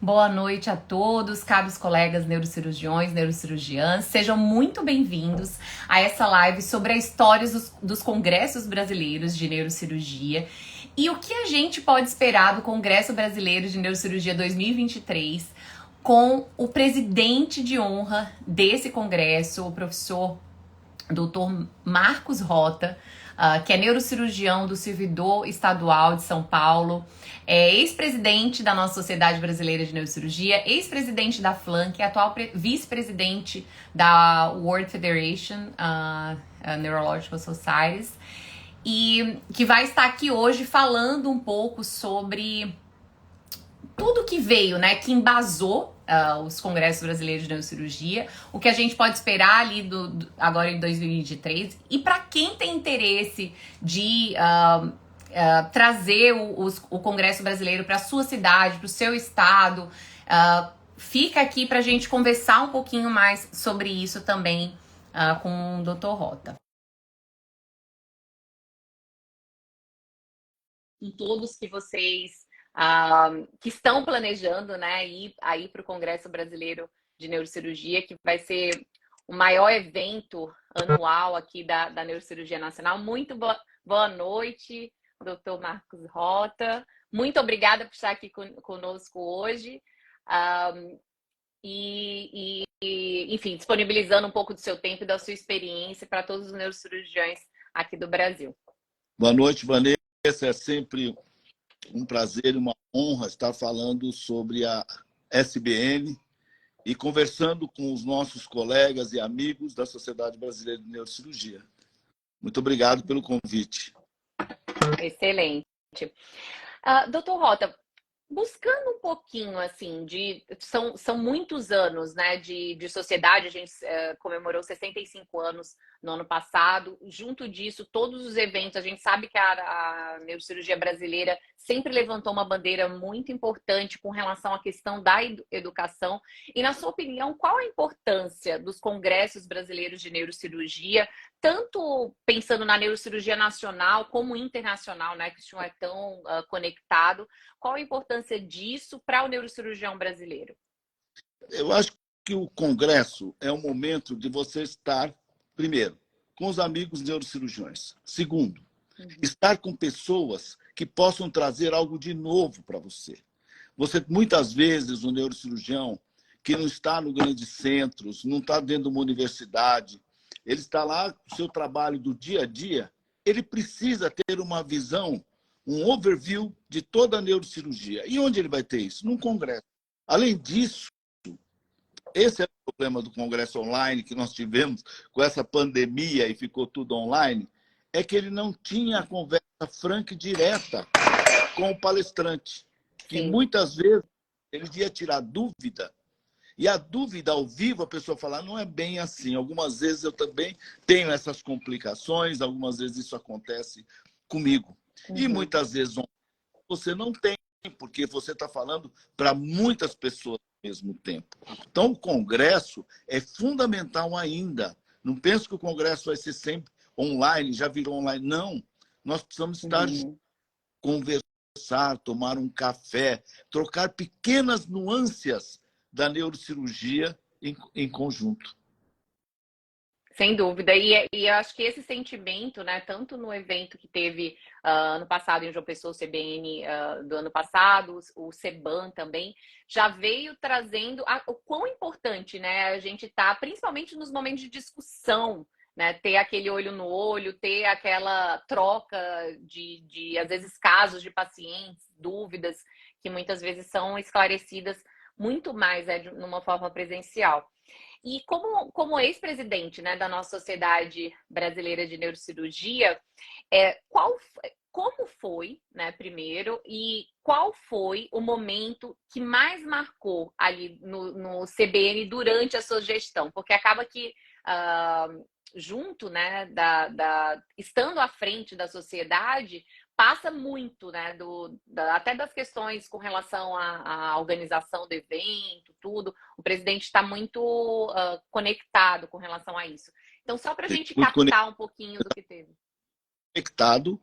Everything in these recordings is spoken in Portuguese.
Boa noite a todos, caros colegas neurocirurgiões, neurocirurgiãs. Sejam muito bem-vindos a essa live sobre a história dos congressos brasileiros de neurocirurgia e o que a gente pode esperar do Congresso Brasileiro de Neurocirurgia 2023 com o presidente de honra desse congresso, o professor Dr. Marcos Rota, que é neurocirurgião do Servidor Estadual de São Paulo, é ex-presidente da nossa Sociedade Brasileira de Neurocirurgia, ex-presidente da FLAN, que é atual vice-presidente da World Federation Neurological Societies, e que vai estar aqui hoje falando um pouco sobre tudo que veio, né, que embasou os congressos brasileiros de neurocirurgia, o que a gente pode esperar ali agora em 2023, e para quem tem interesse de trazer o Congresso Brasileiro para a sua cidade, para o seu estado, fica aqui para a gente conversar um pouquinho mais sobre isso também com o Dr. Rota. Com todos que vocês que estão planejando, né, ir aí para o Congresso Brasileiro de Neurocirurgia, que vai ser o maior evento anual aqui da Neurocirurgia Nacional. Muito boa noite, Dr. Marcos Rota. Muito obrigada por estar aqui conosco hoje. Enfim, disponibilizando um pouco do seu tempo e da sua experiência para todos os neurocirurgiões aqui do Brasil. Boa noite, Vanessa. É sempre um prazer e uma honra estar falando sobre a SBN e conversando com os nossos colegas e amigos da Sociedade Brasileira de Neurocirurgia. Muito obrigado pelo convite. Excelente. Doutor Rota, buscando um pouquinho, assim, são muitos anos, né, de sociedade. A gente comemorou 65 anos no ano passado. Junto disso, todos os eventos, a gente sabe que a neurocirurgia brasileira sempre levantou uma bandeira muito importante com relação à questão da educação. E, na sua opinião, qual a importância dos congressos brasileiros de neurocirurgia, tanto pensando na neurocirurgia nacional como internacional, né, que isso é tão conectado? Qual a importância disso para o neurocirurgião brasileiro? Eu acho que o congresso é um momento de você estar, primeiro, com os amigos neurocirurgiões. Segundo, estar com pessoas que possam trazer algo de novo para você. Muitas vezes, o neurocirurgião que não está no grandes centros, não está dentro de uma universidade, ele está lá com o seu trabalho do dia a dia, ele precisa ter uma visão, um overview de toda a neurocirurgia. E onde ele vai ter isso? Num congresso. Além disso, esse é o problema do congresso online que nós tivemos com essa pandemia e ficou tudo online, é que ele não tinha a conversa franca e direta com o palestrante, que Sim. Muitas vezes ele ia tirar dúvida, e a dúvida ao vivo, a pessoa fala, não é bem assim. Algumas vezes eu também tenho essas complicações, algumas vezes isso acontece comigo. E muitas vezes você não tem, porque você está falando para muitas pessoas ao mesmo tempo. Então, o congresso é fundamental ainda. Não penso que o congresso vai ser sempre online, já virou online. Não, nós precisamos estar conversar, tomar um café, trocar pequenas nuances da neurocirurgia em conjunto. Sem dúvida. E eu acho que esse sentimento, né, tanto no evento que teve ano passado em João Pessoa, o CBN do ano passado, o CEBAN também, já veio trazendo o quão importante, né, a gente tá, principalmente nos momentos de discussão, né, ter aquele olho no olho, ter aquela troca de às vezes, casos de pacientes, dúvidas, que muitas vezes são esclarecidas muito mais numa forma presencial. E como ex-presidente, né, da nossa Sociedade Brasileira de Neurocirurgia, como foi, né, primeiro, e qual foi o momento que mais marcou ali no CBN durante a sua gestão? Porque acaba que, junto, né, estando à frente da sociedade, passa muito, né, até das questões com relação à organização do evento, tudo. O presidente está muito conectado com relação a isso. Então, só para a gente captar um pouquinho do que teve. Conectado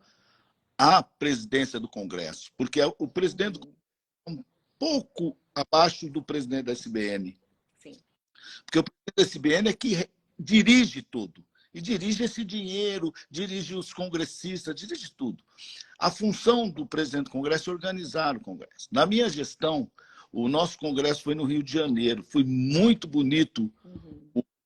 à presidência do Congresso, porque o presidente é um pouco abaixo do presidente da SBN. Sim. Porque o presidente da SBN é que dirige tudo. E dirige esse dinheiro, dirige os congressistas, dirige tudo. A função do presidente do Congresso é organizar o Congresso. Na minha gestão, o nosso Congresso foi no Rio de Janeiro. Foi muito bonito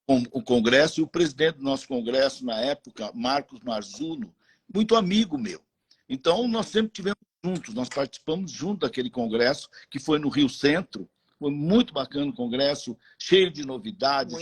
o Congresso, e o presidente do nosso Congresso, na época, Marcos Marzuno, muito amigo meu. Então, nós sempre tivemos juntos, nós participamos junto daquele Congresso, que foi no Rio Centro. Foi muito bacana o Congresso, cheio de novidades,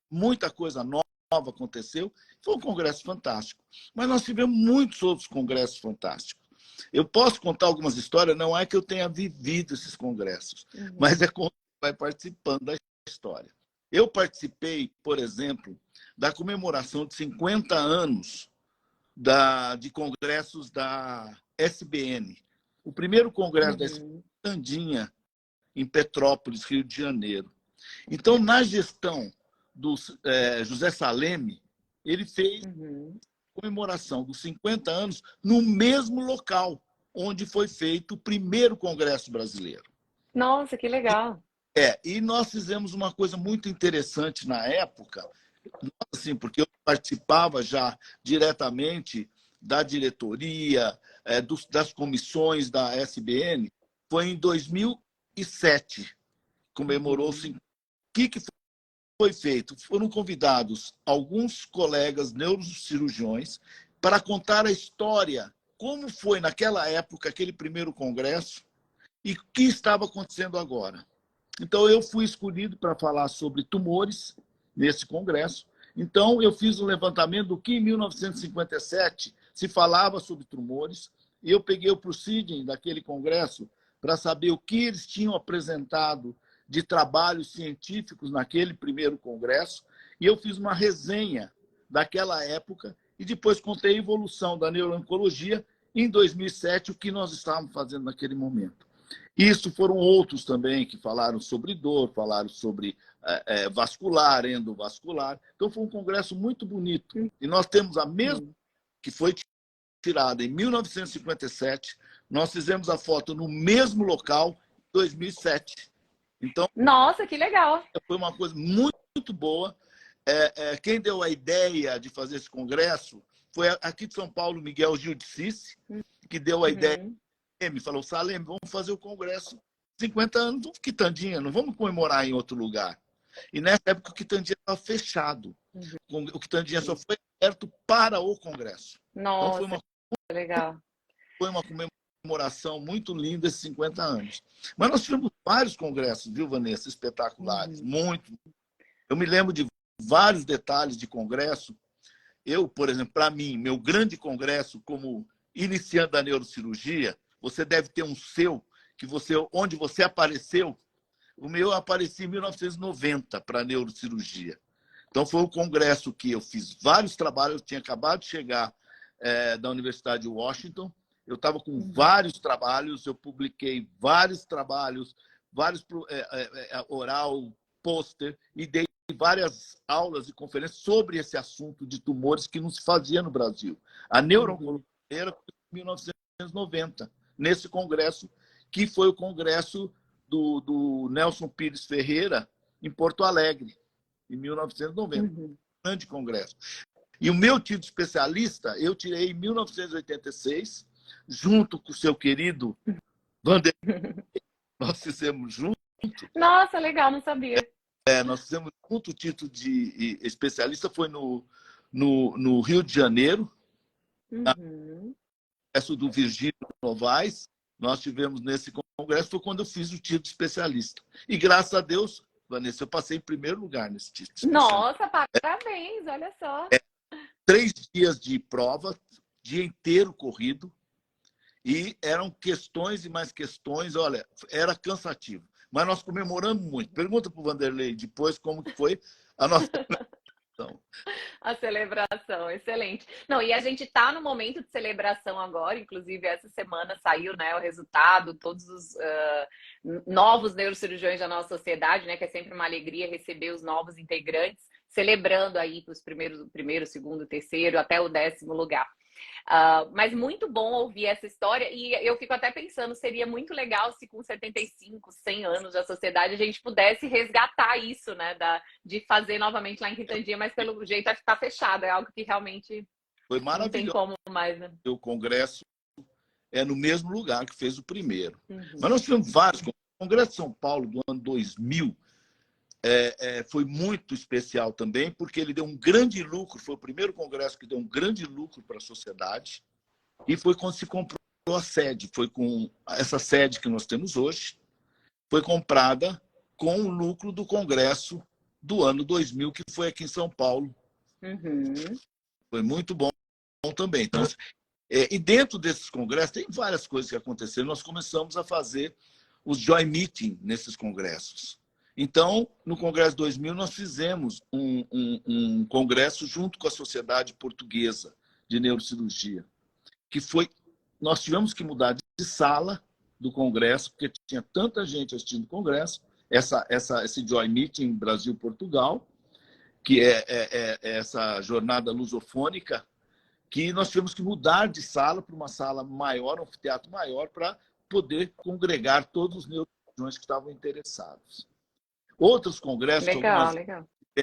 muita coisa nova aconteceu. Foi um congresso fantástico. Mas nós tivemos muitos outros congressos fantásticos. Eu posso contar algumas histórias, não é que eu tenha vivido esses congressos, mas é como vai participando da história. Eu participei, por exemplo, da comemoração de 50 anos de congressos da SBN. O primeiro congresso da SBN, Tandinha, em Petrópolis, Rio de Janeiro. Então, na gestão do José Saleme, ele fez comemoração dos 50 anos no mesmo local onde foi feito o primeiro Congresso Brasileiro. Nossa, que legal! E nós fizemos uma coisa muito interessante na época, assim, porque eu participava já diretamente da diretoria, das comissões da SBN, foi em 2007, comemorou-se. O que foi feito? Foram convidados alguns colegas neurocirurgiões para contar a história, como foi naquela época aquele primeiro congresso e o que estava acontecendo agora. Então, eu fui escolhido para falar sobre tumores nesse congresso. Então, eu fiz um levantamento do que em 1957 se falava sobre tumores, e eu peguei o proceeding daquele congresso para saber o que eles tinham apresentado de trabalhos científicos naquele primeiro congresso, e eu fiz uma resenha daquela época e depois contei a evolução da neuro-oncologia em 2007, o que nós estávamos fazendo naquele momento. Isso foram outros também que falaram sobre dor, falaram sobre vascular, endovascular. Então, foi um congresso muito bonito. E nós temos a mesma que foi tirada em 1957. Nós fizemos a foto no mesmo local em 2007. Então, nossa, que legal! Foi uma coisa muito boa. Quem deu a ideia de fazer esse congresso foi aqui de São Paulo, Miguel Gil de Cici, que deu a ideia. Me falou: Saleme, vamos fazer o congresso 50 anos do Quitandinha, não vamos comemorar em outro lugar. E nessa época o Quitandinha estava fechado. O Quitandinha só foi aberto para o congresso. Nossa, então legal. Foi uma comemoração muito linda esses 50 anos. Mas nós tivemos vários congressos, viu, Vanessa? Espetaculares, muito. Eu me lembro de vários detalhes de congresso. Eu, por exemplo, para mim, meu grande congresso como iniciante da neurocirurgia, você deve ter um seu, onde você apareceu. O meu eu apareci em 1990 para a neurocirurgia. Então, foi um congresso que eu fiz vários trabalhos. Eu tinha acabado de chegar da Universidade de Washington. Eu estava com vários trabalhos, eu publiquei vários trabalhos, vários oral, pôster, e dei várias aulas e conferências sobre esse assunto de tumores que não se fazia no Brasil. A neuro-oncologia era em 1990. Nesse congresso, que foi o congresso do Nelson Pires Ferreira, em Porto Alegre, em 1990. Grande congresso. E o meu título de especialista, eu tirei em 1986, junto com o seu querido Vanderlei. Nós fizemos junto. Nossa, legal, não sabia. Nós fizemos junto o título de especialista, foi no Rio de Janeiro, congresso do Virgílio Novaes. Nós tivemos nesse congresso, foi quando eu fiz o título de especialista. E graças a Deus, Vanessa, eu passei em primeiro lugar nesse título. Nossa, parabéns, olha só. 3 dias de prova, dia inteiro corrido, e eram questões e mais questões. Olha, era cansativo. Mas nós comemoramos muito. Pergunta para o Vanderlei depois como que foi a nossa A celebração, excelente. Não, e a gente está no momento de celebração agora, inclusive essa semana saiu, né, o resultado, todos os novos neurocirurgiões da nossa sociedade, né, que é sempre uma alegria receber os novos integrantes, celebrando aí para os primeiro, segundo, terceiro, até o 10º lugar. Mas muito bom ouvir essa história, e eu fico até pensando, seria muito legal se com 75, 100 anos da sociedade a gente pudesse resgatar isso, né, de fazer novamente lá em Quintandinha, mas pelo jeito está fechado, é algo que realmente Foi não tem maravilhoso. como mais, né? O congresso é no mesmo lugar que fez o primeiro. Uhum. Mas nós tivemos vários. O Congresso de São Paulo do ano 2000 foi muito especial também, porque ele deu um grande lucro, foi o primeiro congresso que deu um grande lucro para a sociedade, e foi quando se comprou a sede. Foi com essa sede que nós temos hoje, foi comprada com o lucro do congresso do ano 2000, que foi aqui em São Paulo. Uhum. Foi muito bom também. Então, e dentro desses congressos, tem várias coisas que aconteceram. Nós começamos a fazer os joy meeting nesses congressos. Então, no Congresso 2000, nós fizemos um congresso junto com a Sociedade Portuguesa de Neurocirurgia, que foi... Nós tivemos que mudar de sala do congresso, porque tinha tanta gente assistindo o congresso, esse joy meeting Brasil-Portugal, que é essa jornada lusofônica, que nós tivemos que mudar de sala para uma sala maior, um anfiteatro maior, para poder congregar todos os neurocirurgiões que estavam interessados. Outros congressos, Legal.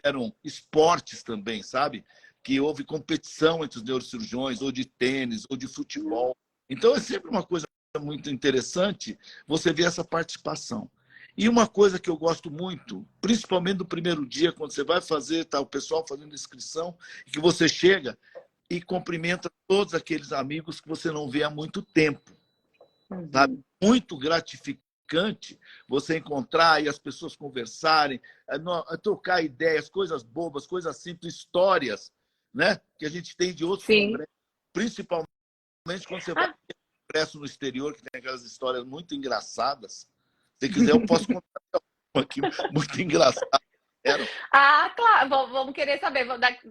eram esportes também, sabe? Que houve competição entre os neurocirurgiões, ou de tênis, ou de futebol. Então, é sempre uma coisa muito interessante você ver essa participação. E uma coisa que eu gosto muito, principalmente no primeiro dia, quando você vai fazer, tá o pessoal fazendo inscrição, e que você chega e cumprimenta todos aqueles amigos que você não vê há muito tempo. Uhum. Sabe? Muito gratificante você encontrar e as pessoas conversarem, trocar ideias, coisas bobas, coisas simples, histórias, né? Que a gente tem de outros congressos, principalmente quando você vai em congresso no exterior, que tem aquelas histórias muito engraçadas. Se quiser, eu posso contar uma aqui muito engraçada. Claro, vamos querer saber.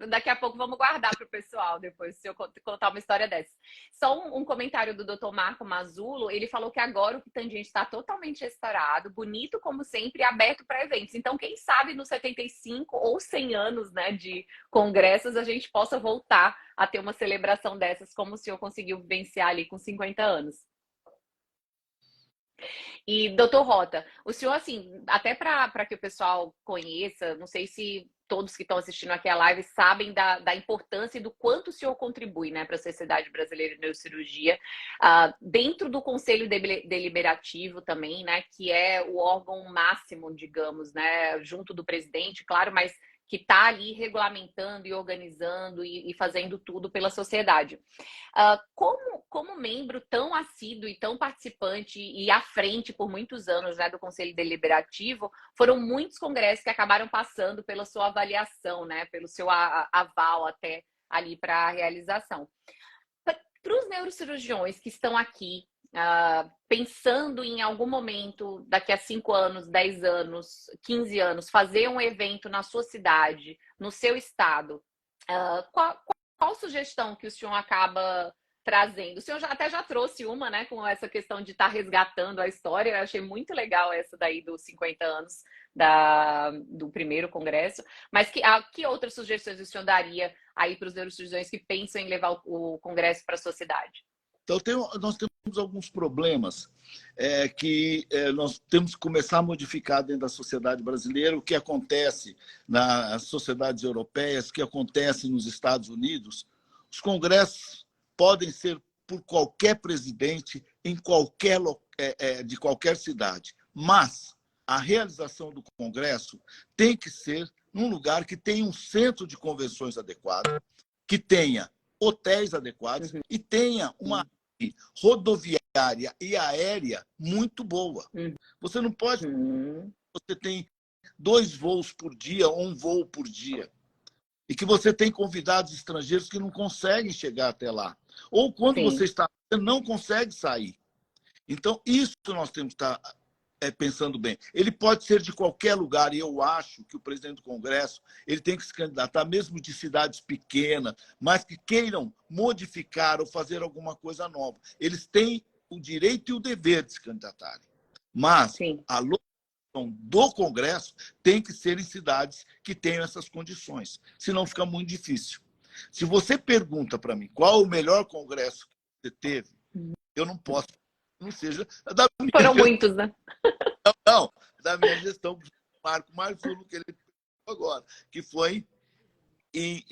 Daqui a pouco vamos guardar para o pessoal depois, se eu contar uma história dessa. Só um comentário do Dr. Marco Mazzulo, ele falou que agora o Quitandinha está totalmente restaurado, bonito como sempre e aberto para eventos. Então, quem sabe nos 75 ou 100 anos, né, de congressos, a gente possa voltar a ter uma celebração dessas, como o senhor conseguiu vivenciar ali com 50 anos. E, doutor Rota, o senhor, assim, até para que o pessoal conheça, não sei se todos que estão assistindo aqui a live sabem da importância e do quanto o senhor contribui, né, para a Sociedade Brasileira de Neurocirurgia, dentro do Conselho Deliberativo também, né, que é o órgão máximo, digamos, né, junto do presidente, claro, mas que está ali regulamentando e organizando e fazendo tudo pela sociedade. Como membro tão assíduo e tão participante e à frente por muitos anos, né, do Conselho Deliberativo, foram muitos congressos que acabaram passando pela sua avaliação, né, pelo seu aval até ali para a realização. Para os neurocirurgiões que estão aqui, pensando em algum momento, daqui a 5 anos, 10 anos, 15 anos, fazer um evento na sua cidade, no seu estado, qual sugestão que o senhor acaba trazendo? O senhor até já trouxe uma, né, com essa questão de estar resgatando a história. Eu achei muito legal essa daí dos 50 anos do primeiro congresso. Mas que outras sugestões o senhor daria aí para os neurocirurgiões que pensam em levar o congresso para a sociedade? Então, nós temos alguns problemas que nós temos que começar a modificar dentro da sociedade brasileira, o que acontece nas sociedades europeias, o que acontece nos Estados Unidos. Os congressos podem ser por qualquer presidente de qualquer cidade, mas a realização do congresso tem que ser num lugar que tenha um centro de convenções adequado, que tenha hotéis adequados e tenha uma rodoviária e aérea muito boa. Você não pode... Você tem 2 voos por dia ou 1 voo por dia. E que você tem convidados estrangeiros que não conseguem chegar até lá. Ou quando você não consegue sair. Então, isso nós temos que estar pensando bem. Ele pode ser de qualquer lugar, e eu acho que o presidente do Congresso ele tem que se candidatar, mesmo de cidades pequenas, mas que queiram modificar ou fazer alguma coisa nova. Eles têm o direito e o dever de se candidatarem. Mas a lotação do Congresso tem que ser em cidades que tenham essas condições, senão fica muito difícil. Se você pergunta para mim qual o melhor congresso que você teve, eu não posso, não seja da minha Foram gestão, muitos, né? não, da minha gestão, Marco Marzulo, que ele agora, que foi em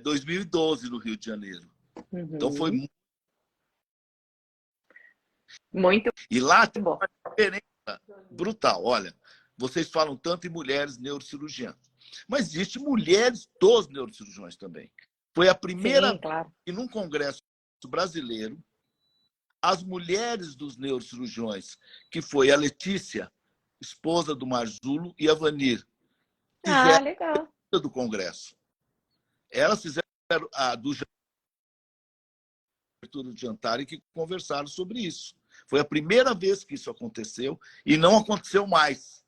2012, no Rio de Janeiro. Então foi Uhum. Muito E lá tem bom. uma diferença brutal. Olha, vocês falam tanto em mulheres neurocirurgiãs, mas existe mulheres dos neurocirurgiões também. Foi a primeira Sim, vez claro. que num congresso brasileiro, as mulheres dos neurocirurgiões, que foi a Letícia, esposa do Marzulo, e a Vanir, Ah, fizeram legal. do congresso. Elas fizeram a do abertura de jantar e que conversaram sobre isso. Foi a primeira vez que isso aconteceu e não aconteceu mais.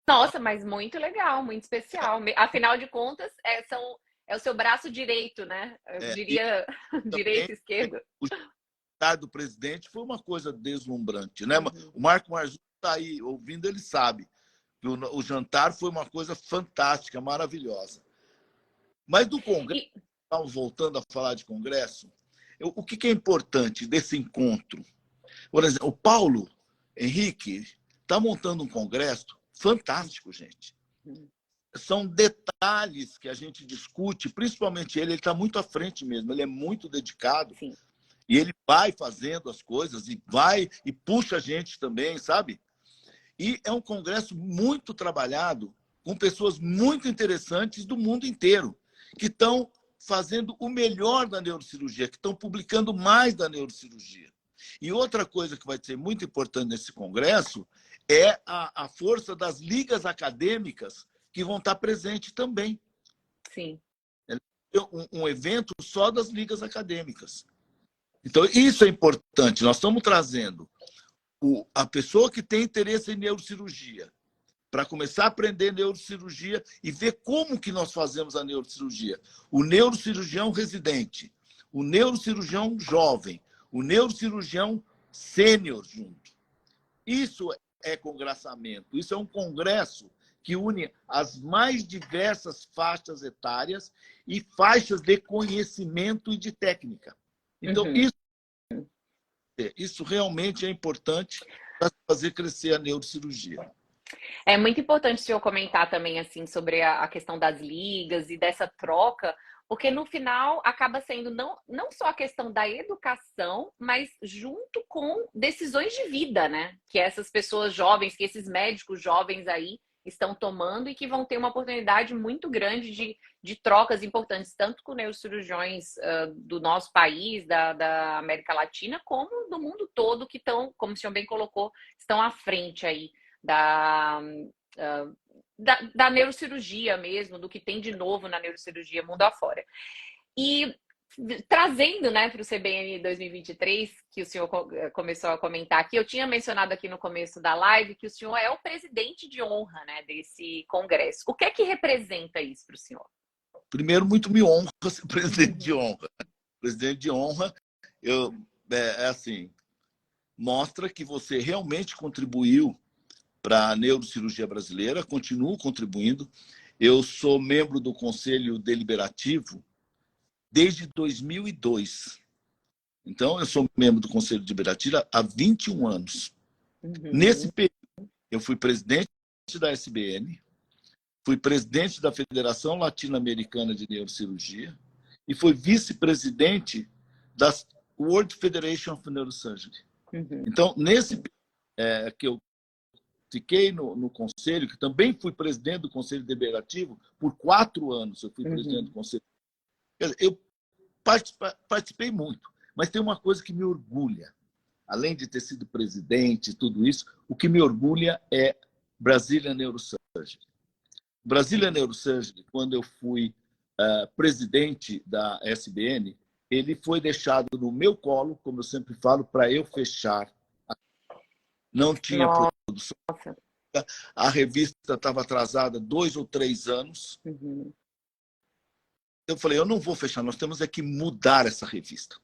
Nossa, mas muito legal, muito especial. Afinal de contas, é o seu braço direito, né? Eu E diria também direito, esquerdo. o jantar do presidente foi uma coisa deslumbrante, né? Uhum. O Marco Marzullo está aí ouvindo, ele sabe que o jantar foi uma coisa fantástica, maravilhosa. Mas do Congresso, E, estamos voltando a falar de Congresso, o que é importante desse encontro? Por exemplo, o Paulo Henrique está montando um congresso fantástico, gente. São detalhes que a gente discute, principalmente ele está muito à frente mesmo, ele é muito dedicado. sim. E ele vai fazendo as coisas e vai e puxa a gente também, sabe? E é um congresso muito trabalhado, com pessoas muito interessantes do mundo inteiro, que estão fazendo o melhor da neurocirurgia, que estão publicando mais da neurocirurgia. E outra coisa que vai ser muito importante nesse congresso é a força das ligas acadêmicas que vão estar presentes também. Sim. É um evento só das ligas acadêmicas. Então, isso é importante. Nós estamos trazendo a pessoa que tem interesse em neurocirurgia para começar a aprender neurocirurgia e ver como que nós fazemos a neurocirurgia. O neurocirurgião residente, o neurocirurgião jovem, o neurocirurgião sênior junto. Isso é congraçamento. Isso é um congresso que une as mais diversas faixas etárias e faixas de conhecimento e de técnica. Então, Uhum. isso realmente é importante para fazer crescer a neurocirurgia. É muito importante o senhor comentar também assim sobre a questão das ligas e dessa troca, porque no final acaba sendo não só a questão da educação, mas junto com decisões de vida, né? Que essas pessoas jovens, que esses médicos jovens aí estão tomando e que vão ter uma oportunidade muito grande de trocas importantes, tanto com neurocirurgiões do nosso país, da América Latina, como do mundo todo, que estão, como o senhor bem colocou, estão à frente aí da, da neurocirurgia mesmo, do que tem de novo na neurocirurgia mundo afora. E trazendo, né, para o CBN 2023, que o senhor começou a comentar aqui, eu tinha mencionado aqui no começo da live que o senhor é o presidente de honra, né, desse congresso. O que é que representa isso para o senhor? Primeiro, muito me honra ser presidente de honra. Presidente de honra, assim, mostra que você realmente contribuiu para a neurocirurgia brasileira, continuo contribuindo. Eu sou membro do Conselho Deliberativo desde 2002. Então, eu sou membro do Conselho Deliberativo há 21 anos. Nesse período, eu fui presidente da SBN, fui presidente da Federação Latino-Americana de Neurocirurgia e fui vice-presidente da World Federation of Neurosurgery. Então, nesse que eu fiquei no conselho, que também fui presidente do Conselho Deliberativo por 4 anos, eu fui presidente do conselho. Eu participei muito, mas tem uma coisa que me orgulha. Além de ter sido presidente e tudo isso, o que me orgulha é Brazilian Neurosurgery. Brazilian Neurosurgery, quando eu fui presidente da SBN, ele foi deixado no meu colo, como eu sempre falo, para eu fechar. Não tinha produção. A revista estava atrasada 2 ou 3 anos. Eu falei, eu não vou fechar, nós temos é que mudar essa revista.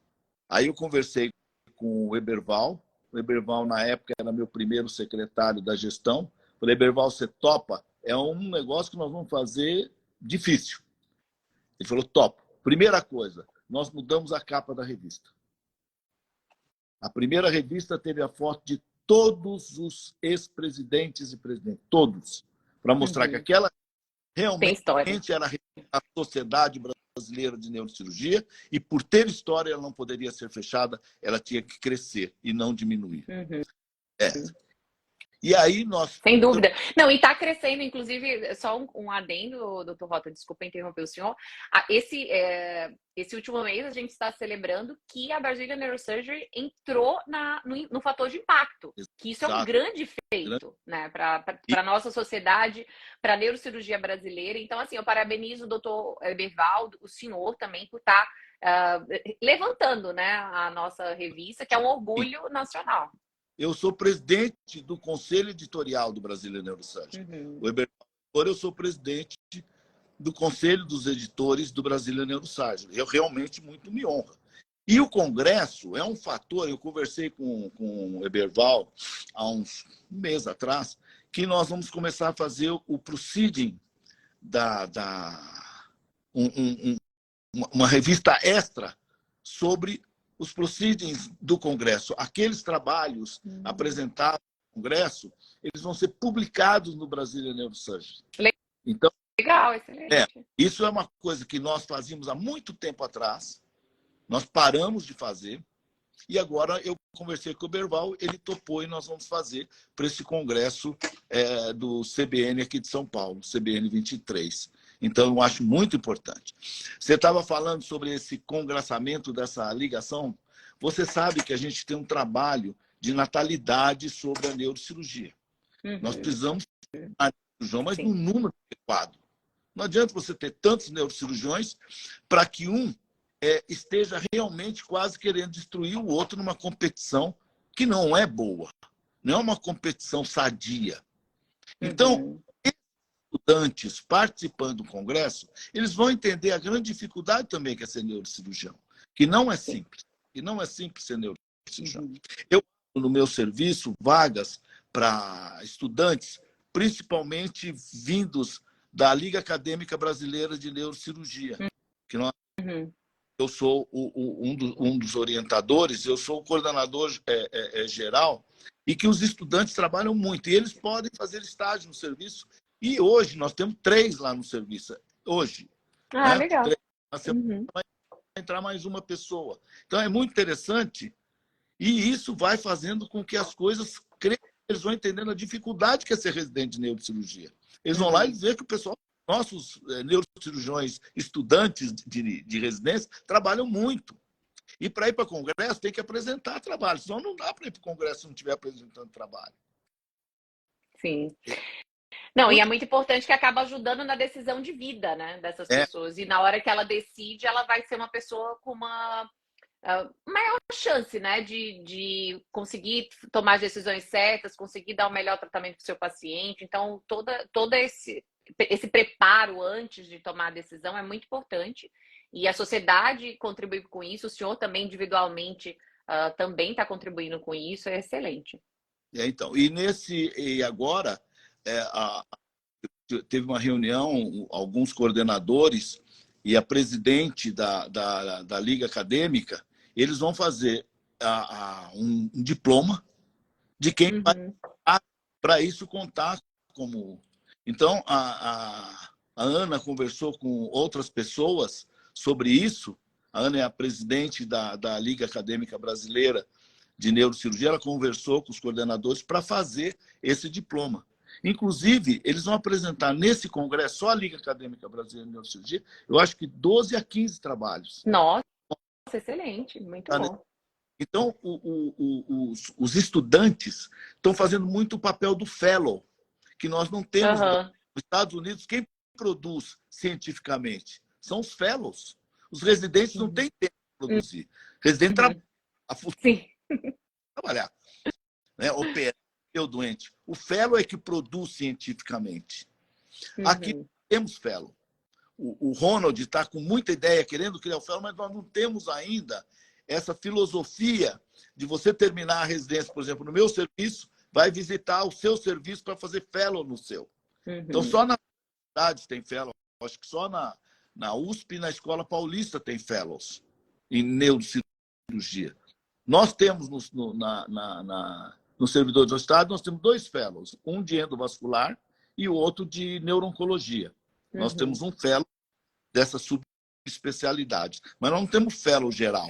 Aí eu conversei com o Eberval. O Eberval, na época, era meu primeiro secretário da gestão. Falei, Eberval, você topa? É um negócio que nós vamos fazer difícil. Ele falou, top. Primeira coisa, nós mudamos a capa da revista. A primeira revista teve a foto de todos os ex-presidentes e presidentes, todos, para mostrar que aquela realmente era a Sociedade Brasileira de Neurocirurgia e, por ter história, ela não poderia ser fechada, ela tinha que crescer e não diminuir. E aí nós... Sem dúvida. Não, e está crescendo, inclusive, só um adendo, doutor Rota, desculpa interromper o senhor. Esse último mês a gente está celebrando que a Brazilian Neurosurgery entrou no fator de impacto, que isso é um grande feito, né, para a nossa sociedade, para a neurocirurgia brasileira. Então, assim, eu parabenizo o doutor Ebervaldo, o senhor também, por estar levantando, né, a nossa revista, que é um orgulho nacional. Eu sou presidente do Conselho Editorial do Brazilian Neurosurgery. O Ebervaldo, eu sou presidente do Conselho dos Editores do Brazilian Neurosurgery. Eu realmente muito me honra. E o Congresso é um fator, eu conversei com o Ebervaldo há um mês atrás, que nós vamos começar a fazer o proceeding uma revista extra sobre os proceedings do Congresso. Aqueles trabalhos apresentados no Congresso, eles vão ser publicados no Brazilian Neurosurgery. Então, legal, excelente. Isso é uma coisa que nós fazíamos há muito tempo atrás, nós paramos de fazer, e agora eu conversei com o Berval, ele topou e nós vamos fazer para esse congresso do CBN aqui de São Paulo, CBN 23. Então, eu acho muito importante. Você estava falando sobre esse congraçamento dessa ligação. Você sabe que a gente tem um trabalho de natalidade sobre a neurocirurgia. Nós precisamos de neurocirurgião, mas num número adequado. Não adianta você ter tantos neurocirurgiões para que um esteja realmente quase querendo destruir o outro numa competição que não é boa. Não é uma competição sadia. Então, estudantes participando do congresso, eles vão entender a grande dificuldade também que é ser neurocirurgião, que não é simples, ser neurocirurgião. Eu, no meu serviço, vagas para estudantes, principalmente vindos da Liga Acadêmica Brasileira de Neurocirurgia, que eu sou um dos orientadores, eu sou o coordenador geral, e que os estudantes trabalham muito, e eles podem fazer estágio no serviço. E hoje nós temos 3 lá no serviço. Hoje. Legal. 3. Na semana vai entrar mais uma pessoa. Então é muito interessante. E isso vai fazendo com que as coisas cresçam. Eles vão entendendo a dificuldade que é ser residente de neurocirurgia. Eles vão lá e ver que o pessoal, nossos neurocirurgiões, estudantes de residência, trabalham muito. E para ir para o congresso tem que apresentar trabalho. Senão não dá para ir para o congresso se não estiver apresentando trabalho. Sim. Não, e é muito importante que acaba ajudando na decisão de vida, né, dessas pessoas. E na hora que ela decide, ela vai ser uma pessoa com uma maior chance, né, de conseguir tomar as decisões certas, conseguir dar o melhor tratamento para o seu paciente. Então, todo esse preparo antes de tomar a decisão é muito importante. E a sociedade contribui com isso. O senhor também, individualmente, também está contribuindo com isso. É excelente. Então, e agora... teve uma reunião, alguns coordenadores e a presidente da Liga Acadêmica, eles vão fazer um diploma de quem vai para isso contar como... Então, a Ana conversou com outras pessoas sobre isso. A Ana é a presidente da Liga Acadêmica Brasileira de Neurocirurgia, ela conversou com os coordenadores para fazer esse diploma. Inclusive, eles vão apresentar nesse congresso, só a Liga Acadêmica Brasileira de Neurocirurgia, eu acho que 12 a 15 trabalhos. Nossa, excelente, muito bom. Então, os estudantes estão fazendo muito o papel do fellow, que nós não temos nos Estados Unidos. Quem produz cientificamente são os fellows. Os residentes não têm tempo para produzir. Residente trabalhar, né? Operar o doente. O fellow é que produz cientificamente. Aqui temos fellow. O Ronald está com muita ideia, querendo criar o fellow, mas nós não temos ainda essa filosofia de você terminar a residência, por exemplo, no meu serviço, vai visitar o seu serviço para fazer fellow no seu. Então, só nas cidades tem fellow acho que só na USP e na Escola Paulista tem fellows em neurocirurgia. Nós temos no servidor do Estado, nós temos 2 fellows, um de endovascular e o outro de neuro-oncologia. Nós temos um fellow dessa subespecialidade, mas não temos fellow geral.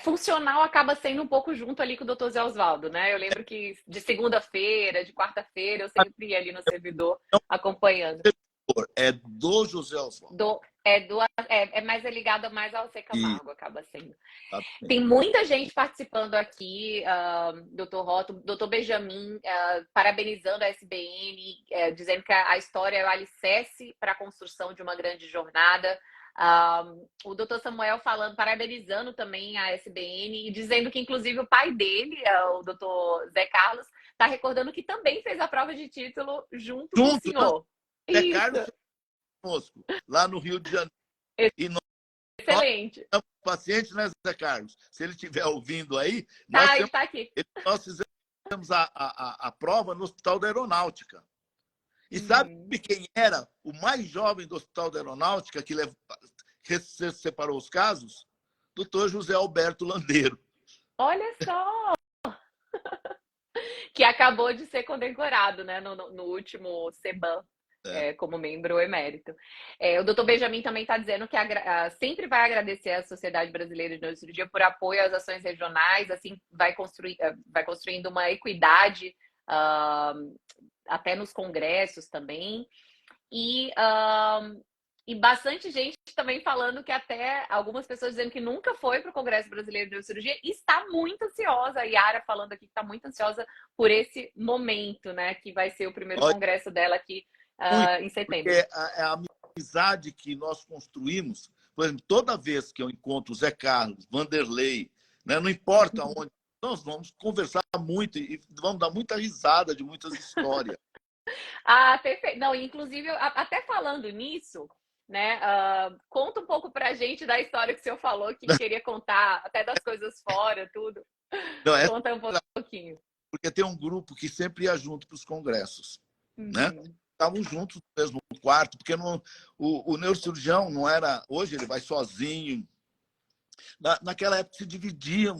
Funcional acaba sendo um pouco junto ali com o Dr. Zé Osvaldo, né? Eu lembro que de segunda-feira, de quarta-feira, eu sempre ia ali no servidor acompanhando. É do José Osvaldo. Mais ligada mais ao C. Camargo, acaba sendo. Tá. Tem muita gente participando aqui, Dr. Roto, Dr. Benjamin, parabenizando a SBN, dizendo que a história é o alicerce para a construção de uma grande jornada. O Dr. Samuel falando, parabenizando também a SBN e dizendo que, inclusive, o pai dele, o Dr. Zé Carlos, está recordando que também fez a prova de título junto com o senhor. Zé Carlos conosco, lá no Rio de Janeiro. E Excelente. Nós paciente, né, Zé Carlos? Se ele estiver ouvindo aí, ele está aqui. Nós fizemos a prova no Hospital da Aeronáutica. E sabe quem era o mais jovem do Hospital da Aeronáutica que separou os casos? Doutor José Alberto Landeiro. Olha só! Que acabou de ser condecorado, né, no último CEBAM. Como membro emérito. O doutor Benjamin também está dizendo que sempre vai agradecer à Sociedade Brasileira de Neurocirurgia por apoio às ações regionais, assim vai construindo uma equidade até nos congressos também. E bastante gente também falando que até algumas pessoas dizendo que nunca foi para o Congresso Brasileiro de Neurocirurgia e está muito ansiosa. A Yara falando aqui que está muito ansiosa por esse momento, né? Que vai ser o primeiro congresso dela aqui em setembro. Porque a amizade que nós construímos, por exemplo, toda vez que eu encontro o Zé Carlos, Vanderlei, né, não importa onde, nós vamos conversar muito e vamos dar muita risada de muitas histórias. Perfeito. Não, inclusive, até falando nisso, né, conta um pouco pra gente da história que o senhor falou, que queria contar, até das coisas fora, tudo. Não, conta um pouquinho. Porque tem um grupo que sempre ia junto para os congressos, né? Estavam juntos no mesmo quarto, porque o neurocirurgião não era... Hoje ele vai sozinho. Naquela época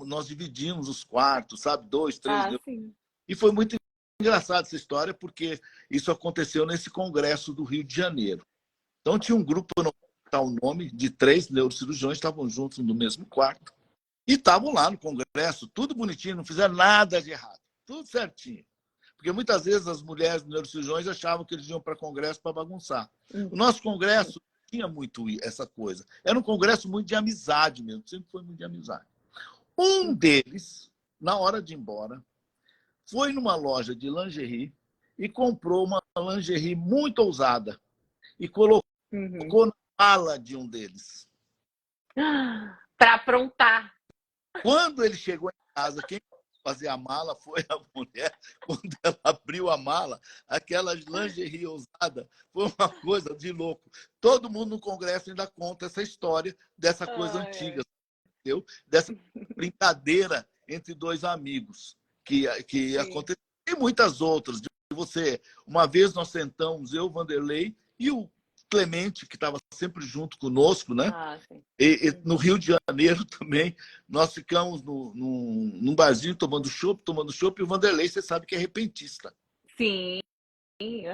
nós dividíamos os quartos, sabe? 2, 3. Sim. E foi muito engraçada essa história, porque isso aconteceu nesse congresso do Rio de Janeiro. Então tinha um grupo, eu não vou citar o nome, de 3 neurocirurgiões, estavam juntos no mesmo quarto. E estavam lá no congresso, tudo bonitinho, não fizeram nada de errado. Tudo certinho. Porque muitas vezes as mulheres neurocirurgiões achavam que eles iam para congresso para bagunçar. O nosso congresso tinha muito essa coisa. Era um congresso muito de amizade mesmo, sempre foi muito de amizade. Um deles, na hora de ir embora, foi numa loja de lingerie e comprou uma lingerie muito ousada e colocou na mala de um deles. Para aprontar. Quando ele chegou em casa, quem fazer a mala foi a mulher. Quando ela abriu a mala, aquela lingerie ousada foi uma coisa de louco. Todo mundo no congresso ainda conta essa história dessa coisa antiga, entendeu? Dessa brincadeira entre 2 amigos que aconteceu. E muitas outras. Uma vez nós sentamos, eu, Vanderlei e o Clemente, que estava sempre junto conosco, né? E no Rio de Janeiro também, nós ficamos num barzinho tomando chopp, e o Vanderlei, você sabe que é repentista. Sim. E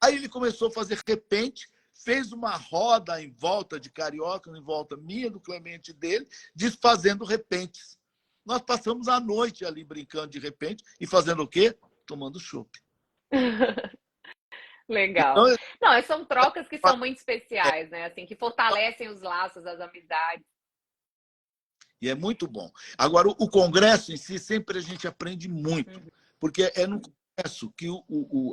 aí ele começou a fazer repente, fez uma roda em volta de carioca, em volta minha, do Clemente dele, desfazendo repentes. Nós passamos a noite ali brincando de repente e fazendo o quê? Tomando chopp. Legal. Então, não, são trocas que são muito especiais, né? Assim, que fortalecem os laços, as amizades. E é muito bom. Agora, o congresso em si, sempre a gente aprende muito. Porque é no congresso que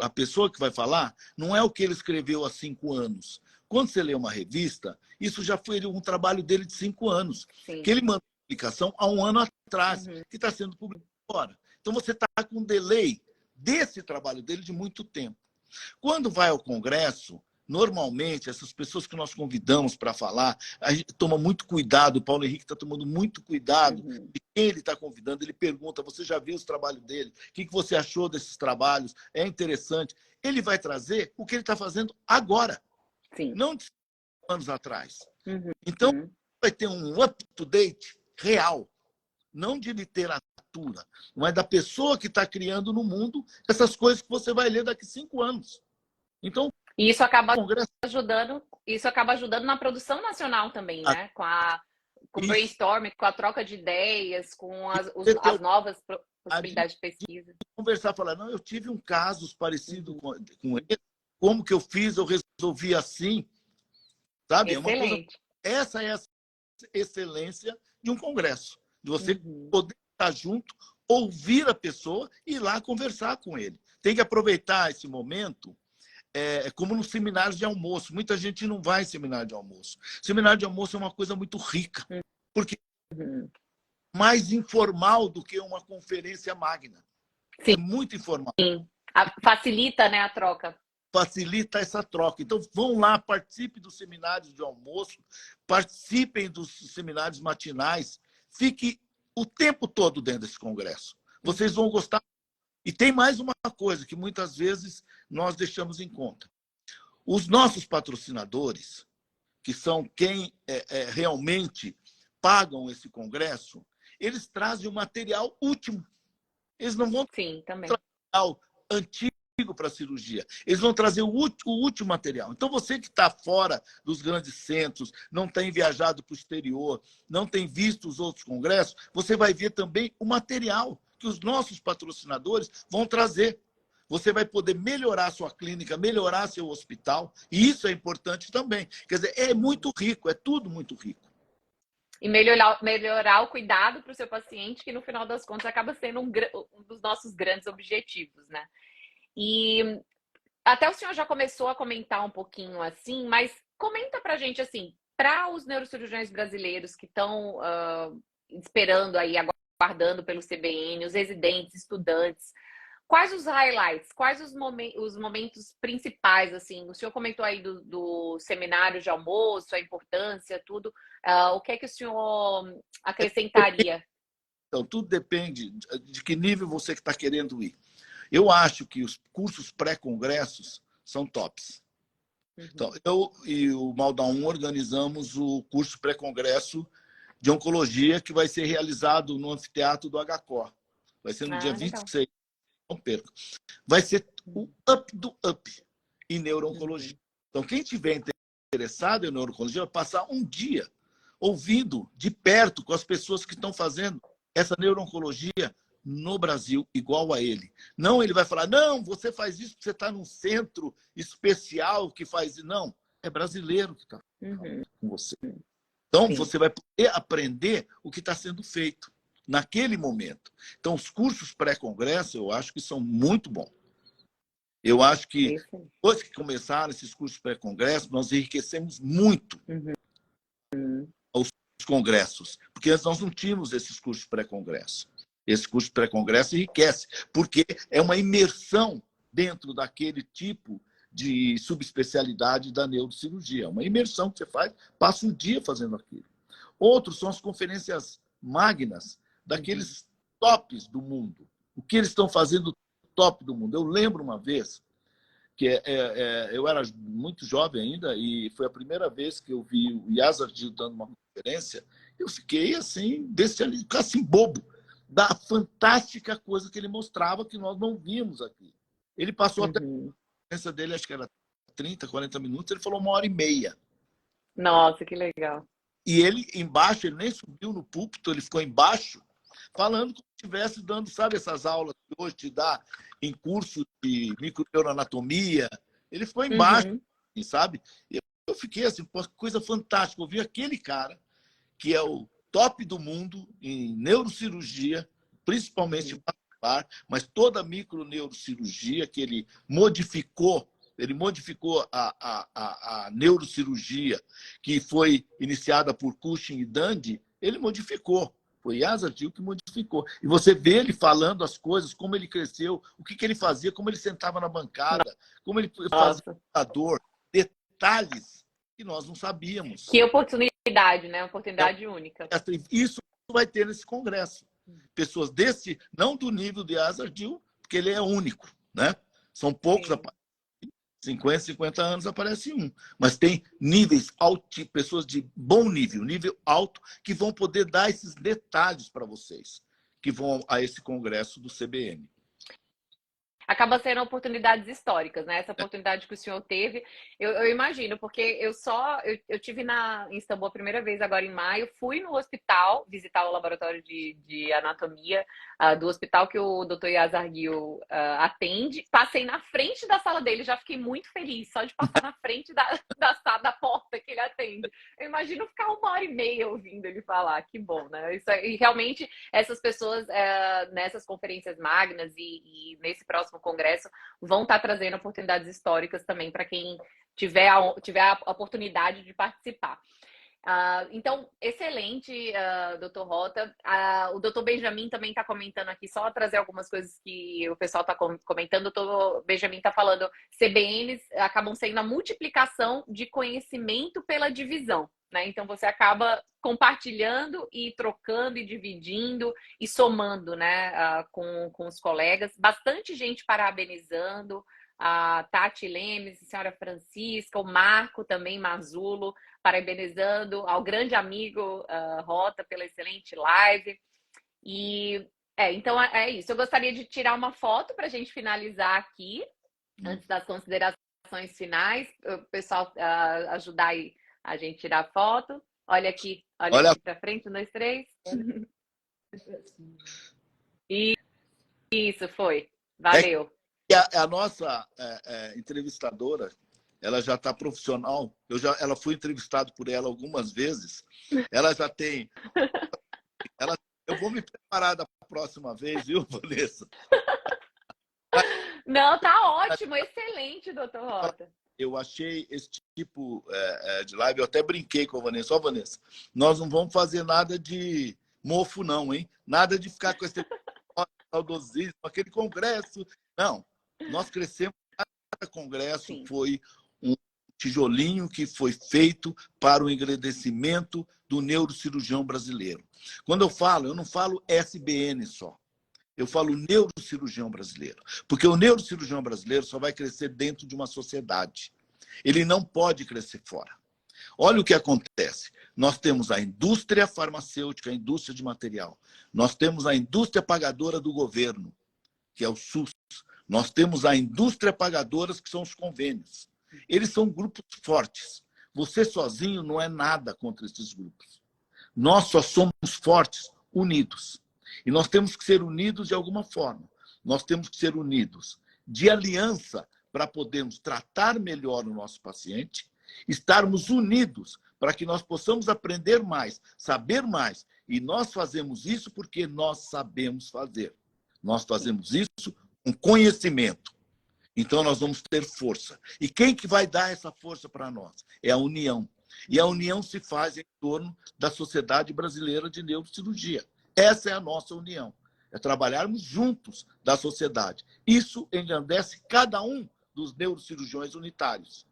a pessoa que vai falar não é o que ele escreveu há 5 anos. Quando você lê uma revista, isso já foi um trabalho dele de 5 anos. Sim. Que ele mandou publicação há 1 ano atrás, que está sendo publicado agora. Então, você está com um delay desse trabalho dele de muito tempo. Quando vai ao congresso, normalmente, essas pessoas que nós convidamos para falar, a gente toma muito cuidado, o Paulo Henrique está tomando muito cuidado de quem ele está convidando. Ele pergunta, você já viu os trabalhos dele? O que você achou desses trabalhos? É interessante. Ele vai trazer o que ele está fazendo agora. Sim. não de 5 anos atrás. Uhum. Então, vai ter um up-to-date real, não de literatura, mas da pessoa que está criando no mundo essas coisas que você vai ler daqui a 5 anos. Então, E isso acaba o Congresso... ajudando na produção nacional também, né? Com o Isso. brainstorming, com a troca de ideias, com Você as novas a possibilidades de pesquisa. conversar, falar, não, eu tive um caso parecido com ele, como que eu fiz, eu resolvi assim, sabe? É uma coisa... Excelente. Essa é a excelência de um congresso, de você poder estar junto, ouvir a pessoa e ir lá conversar com ele. Tem que aproveitar esse momento, como nos seminários de almoço. Muita gente não vai em seminário de almoço. Seminário de almoço é uma coisa muito rica, porque mais informal do que uma conferência magna. Sim. É muito informal. Sim. Facilita, né, a troca. Facilita essa troca. Então, vão lá, participem dos seminários de almoço, participem dos seminários matinais, fique o tempo todo dentro desse congresso. Vocês vão gostar. E tem mais uma coisa que muitas vezes nós deixamos em conta. Os nossos patrocinadores, que são quem realmente pagam esse congresso, eles trazem o material último. Eles não vão Sim, também. trazer o antigo para a cirurgia. Eles vão trazer o último material. Então, você que está fora dos grandes centros, não tem viajado para o exterior, não tem visto os outros congressos, você vai ver também o material que os nossos patrocinadores vão trazer. Você vai poder melhorar sua clínica, melhorar seu hospital, e isso é importante também. Quer dizer, é muito rico, é tudo muito rico. E melhorar o cuidado para o seu paciente, que no final das contas acaba sendo um dos nossos grandes objetivos, né? E até o senhor já começou a comentar um pouquinho assim, mas comenta pra gente assim, para os neurocirurgiões brasileiros que estão esperando aí, aguardando pelo CBN, os residentes, estudantes, quais os highlights, quais os momentos principais, assim? O senhor comentou aí do seminário de almoço, a importância, tudo. O que é que o senhor acrescentaria? Então, tudo depende de que nível você está querendo ir. Eu acho que os cursos pré-congressos são tops. Então, eu e o Malda 1 organizamos o curso pré-congresso de oncologia, que vai ser realizado no anfiteatro do HCOR. Vai ser no dia 26. Não perca. Vai ser o up do up em neuro-oncologia. Então, quem tiver interessado em neuro-oncologia vai passar um dia ouvindo de perto com as pessoas que estão fazendo essa neuro-oncologia no Brasil, igual a ele. Não, ele vai falar, não, você faz isso porque você está num centro especial que faz... Não, é brasileiro que está com você. Então, você vai poder aprender o que está sendo feito naquele momento. Então, os cursos pré-congresso, eu acho que são muito bons. Eu acho que, depois que começaram esses cursos pré-congresso, nós enriquecemos muito os congressos, porque nós não tínhamos esses cursos pré-congresso. Esse curso pré-congresso enriquece, porque é uma imersão dentro daquele tipo de subespecialidade da neurocirurgia. Uma imersão que você faz, passa um dia fazendo aquilo. Outros são as conferências magnas daqueles tops do mundo. O que eles estão fazendo top do mundo. Eu lembro uma vez que eu era muito jovem ainda e foi a primeira vez que eu vi o Yazardil dando uma conferência. Eu fiquei assim, assim bobo, da fantástica coisa que ele mostrava que nós não vimos aqui. Ele passou até a conferência dele, acho que era 30, 40 minutos, ele falou 1h30. Nossa, que legal. E ele embaixo, ele nem subiu no púlpito, ele ficou embaixo, falando como se estivesse dando, sabe, essas aulas que hoje te dá em curso de microneuroanatomia. Ele ficou embaixo, sabe? Eu fiquei assim, pô, coisa fantástica. Eu vi aquele cara, que é o top do mundo em neurocirurgia, principalmente vascular, mas toda a microneurocirurgia que ele modificou a neurocirurgia, que foi iniciada por Cushing e Dandy, ele modificou. Foi Yazardil que modificou. E você vê ele falando as coisas, como ele cresceu, o que ele fazia, como ele sentava na bancada, como ele fazia o computador, detalhes que nós não sabíamos. Que oportunidade, né? Oportunidade única. Isso vai ter nesse congresso. Pessoas desse, não do nível de Yazardil, porque ele é único, né? São poucos. 50 anos aparece um. Mas tem níveis altos, pessoas de bom nível, nível alto, que vão poder dar esses detalhes para vocês, que vão a esse congresso do CBN. Acaba sendo oportunidades históricas, né? Essa oportunidade que o senhor teve, eu imagino, porque eu tive em Istambul a primeira vez agora em maio, fui no hospital visitar o laboratório de anatomia do hospital que o Dr. Yazargil atende, passei na frente da sala dele, já fiquei muito feliz só de passar na frente da porta que ele atende. Eu imagino ficar 1h30 ouvindo ele falar, que bom, né? E realmente essas pessoas nessas conferências magnas e nesse próximo congresso vão estar trazendo oportunidades históricas também para quem tiver a oportunidade de participar. Então, excelente, Dr. Rota. O Dr. Benjamin também está comentando aqui, só trazer algumas coisas que o pessoal está comentando. O Dr. Benjamin está falando, CBNs acabam sendo a multiplicação de conhecimento pela divisão, né? Então, você acaba compartilhando e trocando e dividindo e somando, né, com os colegas. Bastante gente parabenizando. A Tati Lemes, a senhora Francisca, o Marco também, Mazulo, parabenizando ao grande amigo Rota pela excelente live. E então é isso. Eu gostaria de tirar uma foto para a gente finalizar aqui, antes das considerações finais. O pessoal ajudar aí a gente tirar a foto. Olha aqui para frente, 1, 2, 3. Isso, foi. Valeu. E a nossa entrevistadora, ela já está profissional. Ela foi entrevistado por ela algumas vezes. Ela já tem. Eu vou me preparar da próxima vez, viu, Vanessa? Não, tá ótimo, excelente, doutor Rota. Eu achei esse tipo de live, eu até brinquei com a Vanessa. Ó, Vanessa, nós não vamos fazer nada de mofo, não, hein? Nada de ficar com esse saudosismo, aquele congresso. Não. Nós crescemos, cada congresso Sim. Foi um tijolinho que foi feito para o engrandecimento do neurocirurgião brasileiro. Quando eu não falo SBN só. Eu falo neurocirurgião brasileiro. Porque o neurocirurgião brasileiro só vai crescer dentro de uma sociedade. Ele não pode crescer fora. Olha o que acontece. Nós temos a indústria farmacêutica, a indústria de material. Nós temos a indústria pagadora do governo, que é o SUS. Nós temos a indústria pagadora, que são os convênios. Eles são grupos fortes. Você sozinho não é nada contra esses grupos. Nós só somos fortes unidos. E nós temos que ser unidos de alguma forma. Nós temos que ser unidos de aliança para podermos tratar melhor o nosso paciente, estarmos unidos para que nós possamos aprender mais, saber mais. E nós fazemos isso porque nós sabemos fazer. Nós fazemos isso com conhecimento. Então, nós vamos ter força. E quem que vai dar essa força para nós? É a união. E a união se faz em torno da Sociedade Brasileira de Neurocirurgia. Essa é a nossa união. É trabalharmos juntos da sociedade. Isso engrandece cada um dos neurocirurgiões unitários.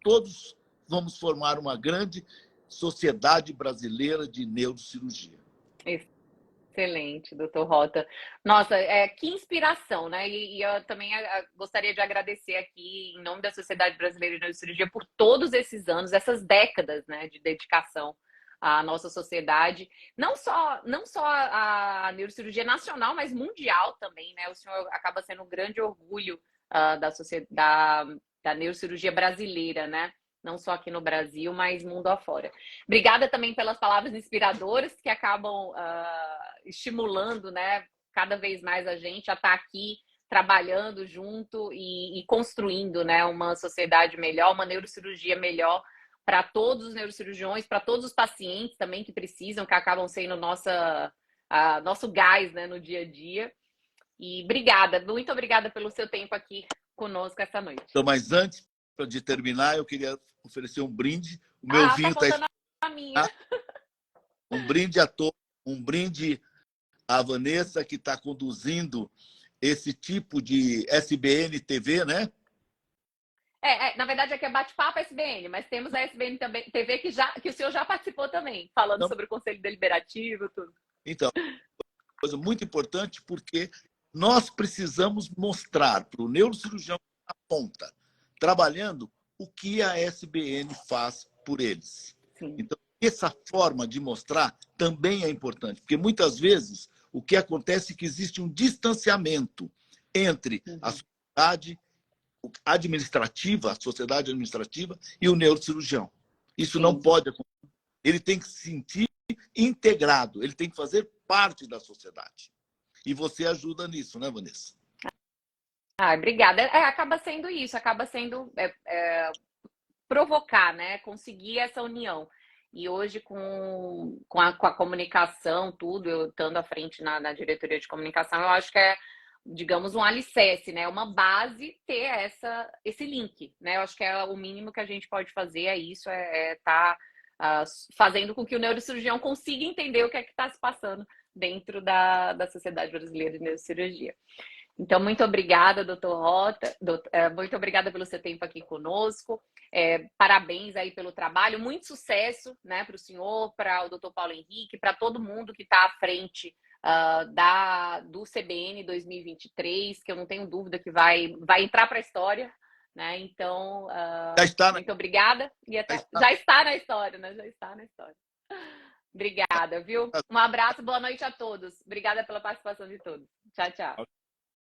Todos vamos formar uma grande Sociedade Brasileira de Neurocirurgia. Excelente, doutor Rota. Nossa, que inspiração, né? E eu também gostaria de agradecer aqui, em nome da Sociedade Brasileira de Neurocirurgia, por todos esses anos, essas décadas, né, de dedicação à nossa sociedade. Não só a neurocirurgia nacional, mas mundial também, né? O senhor acaba sendo um grande orgulho da neurocirurgia brasileira, né? Não só aqui no Brasil, mas mundo afora. Obrigada também pelas palavras inspiradoras que acabam estimulando, né, cada vez mais a gente a estar aqui trabalhando junto e construindo, né, uma sociedade melhor, uma neurocirurgia melhor para todos os neurocirurgiões, para todos os pacientes também que precisam, que acabam sendo nosso gás, né, no dia a dia. E obrigada, muito obrigada pelo seu tempo aqui conosco essa noite. Então, mas antes de terminar, eu queria oferecer um brinde. O meu vinho está a minha. Um brinde a todos, um brinde à Vanessa, que está conduzindo esse tipo de SBN TV, né? Na verdade, aqui é Bate-Papo SBN, mas temos a SBN também, TV que o senhor já participou também, falando sobre o Conselho Deliberativo, tudo. Então, coisa muito importante, porque Nós precisamos mostrar para o neurocirurgião na ponta, trabalhando, o que a SBN faz por eles. Sim. Então, essa forma de mostrar também é importante, porque muitas vezes o que acontece é que existe um distanciamento entre a sociedade administrativa, a sociedade administrativa e o neurocirurgião. Isso não pode acontecer. Ele tem que se sentir integrado, ele tem que fazer parte da sociedade. E você ajuda nisso, né, Vanessa? Obrigada. Acaba sendo isso, acaba sendo provocar, né? Conseguir essa união. E hoje, com a comunicação, tudo, eu estando à frente na diretoria de comunicação, eu acho que é, digamos, um alicerce, né? Uma base ter esse link, né? Eu acho que é o mínimo que a gente pode fazer, é isso, estar fazendo com que o neurocirurgião consiga entender o que é que está se passando dentro da Sociedade Brasileira de Neurocirurgia. Então, muito obrigada, doutor Rota. Muito obrigada pelo seu tempo aqui conosco. Parabéns aí pelo trabalho. Muito sucesso, né, para o senhor, para o doutor Paulo Henrique, para todo mundo que está à frente do CBN 2023, que eu não tenho dúvida que vai entrar para a história. Né? Então, muito obrigada. E já está na história, né? Já está na história. Obrigada, viu? Um abraço, boa noite a todos. Obrigada pela participação de todos. Tchau, tchau.